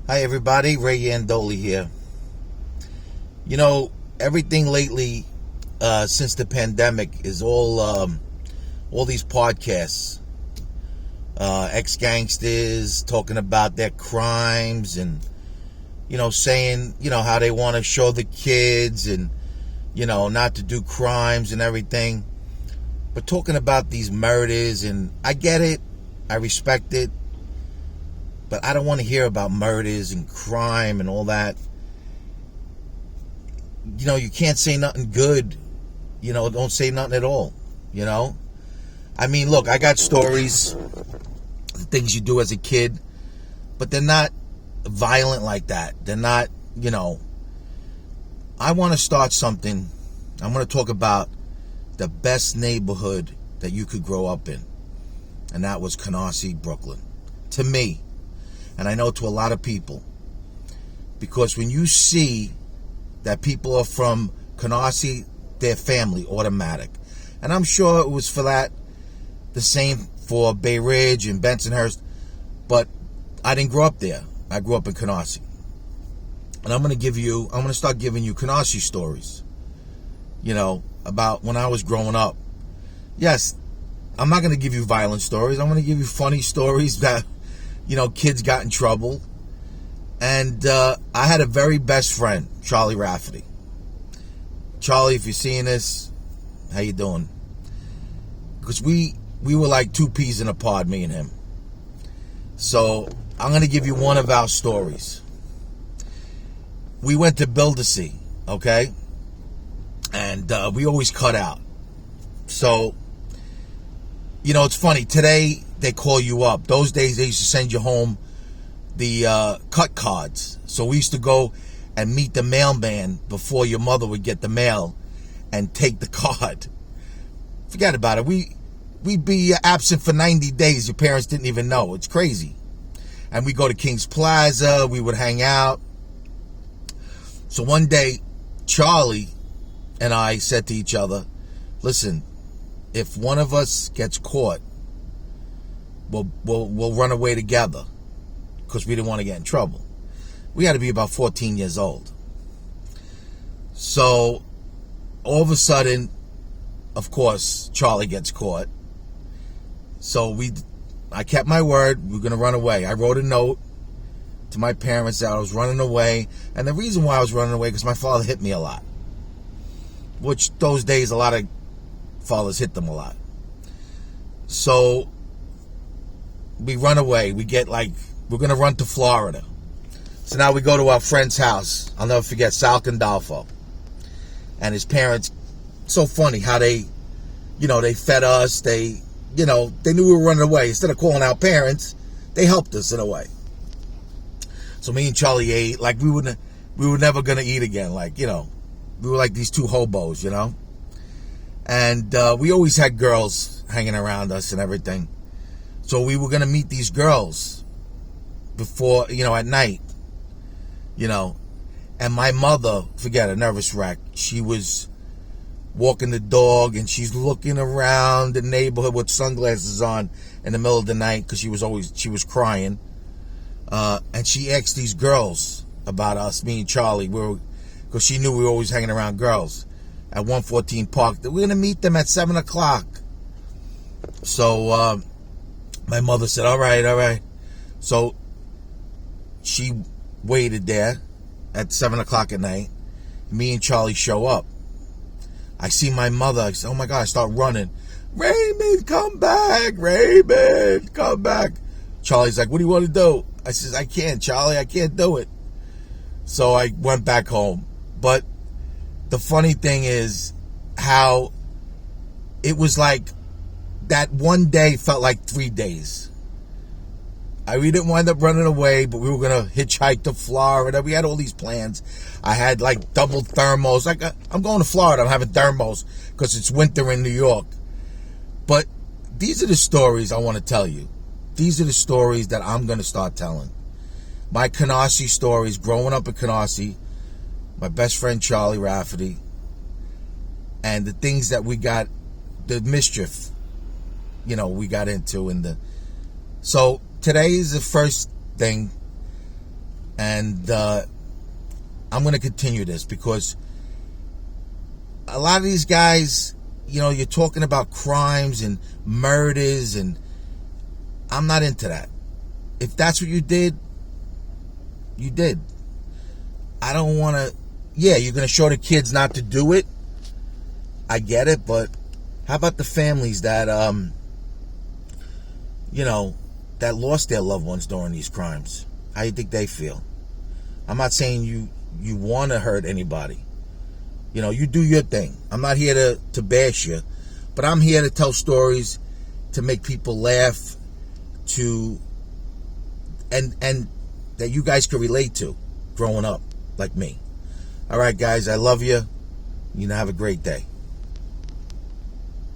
Hi everybody, Ray Yandoli here. You know, everything lately since the pandemic is all these podcasts, ex-gangsters talking about their crimes and, saying, how they want to show the kids and, not to do crimes and everything. But talking about these murders, and I get it, I respect it, but I don't want to hear about murders and crime and all that. You can't say nothing good. Don't say nothing at all. I mean, look, I got stories, the things you do as a kid, but they're not violent like that. They're not, I want to start something. I'm going to talk about the best neighborhood that you could grow up in. And that was Canarsie, Brooklyn. To me. And I know to a lot of people. Because when you see that people are from Canarsie, their family, automatic. And I'm sure it was for that, the same for Bay Ridge and Bensonhurst. But I didn't grow up there. I grew up in Canarsie. And I'm going to start giving you Canarsie stories. About when I was growing up. Yes, I'm not going to give you violent stories. I'm going to give you funny stories that, kids got in trouble. And I had a very best friend, Charlie Rafferty. Charlie, if you're seeing this, how you doing? Because we were like two peas in a pod, me and him. So I'm going to give you one of our stories. We went to Buildersea, okay? And we always cut out. So, it's funny. Today, they call you up. Those days, they used to send you home the cut cards. So we used to go and meet the mailman before your mother would get the mail and take the card. Forget about it. We'd be absent for 90 days. Your parents didn't even know. It's crazy. And we go to King's Plaza. We would hang out. So one day, Charlie and I said to each other, listen, if one of us gets caught, we'll run away together because we didn't want to get in trouble. We had to be about 14 years old. So all of a sudden, of course, Charlie gets caught. So I kept my word. We were going to run away. I wrote a note to my parents that I was running away. And the reason why I was running away, because my father hit me a lot. Which those days, a lot of fathers hit them a lot. So we run away. We're going to run to Florida. So now we go to our friend's house. I'll never forget Sal Condolfo. And his parents, so funny how they fed us. They knew we were running away. Instead of calling our parents, they helped us in a way. So me and Charlie ate like we were never going to eat again. We were like these two hobos, And we always had girls hanging around us and everything. So we were going to meet these girls before, at night. And my mother, forget a nervous wreck. She was walking the dog and she's looking around the neighborhood with sunglasses on in the middle of the night because she was crying. And she asked these girls about us, me and Charlie. Because she knew we were always hanging around girls at 114 Park. We're going to meet them at 7 o'clock. So my mother said, all right. So she waited there at 7 o'clock at night. Me and Charlie show up. I see my mother. I say, oh my God, I start running. Raymond, come back. Raymond, come back. Charlie's like, what do you want to do? I says, I can't, Charlie. I can't do it. So I went back home. But the funny thing is how it was like that one day felt like 3 days. We didn't wind up running away, but we were going to hitchhike to Florida. We had all these plans. I had double thermals. I'm going to Florida. I'm having thermals because it's winter in New York. But these are the stories I want to tell you. These are the stories that I'm going to start telling. My Canarsie stories, growing up in Canarsie, my best friend Charlie Rafferty, and the things that we got, the mischief, we got into. So today is the first thing And I'm going to continue this because a lot of these guys, you're talking about crimes and murders, and I'm not into that. If that's what you did, you did. I don't want to. Yeah, you're going to show the kids not to do it. I get it, but how about the families that, that lost their loved ones during these crimes? How do you think they feel? I'm not saying you want to hurt anybody. You do your thing. I'm not here to bash you, but I'm here to tell stories, to make people laugh, and that you guys can relate to growing up like me. All right, guys, I love you. Have a great day.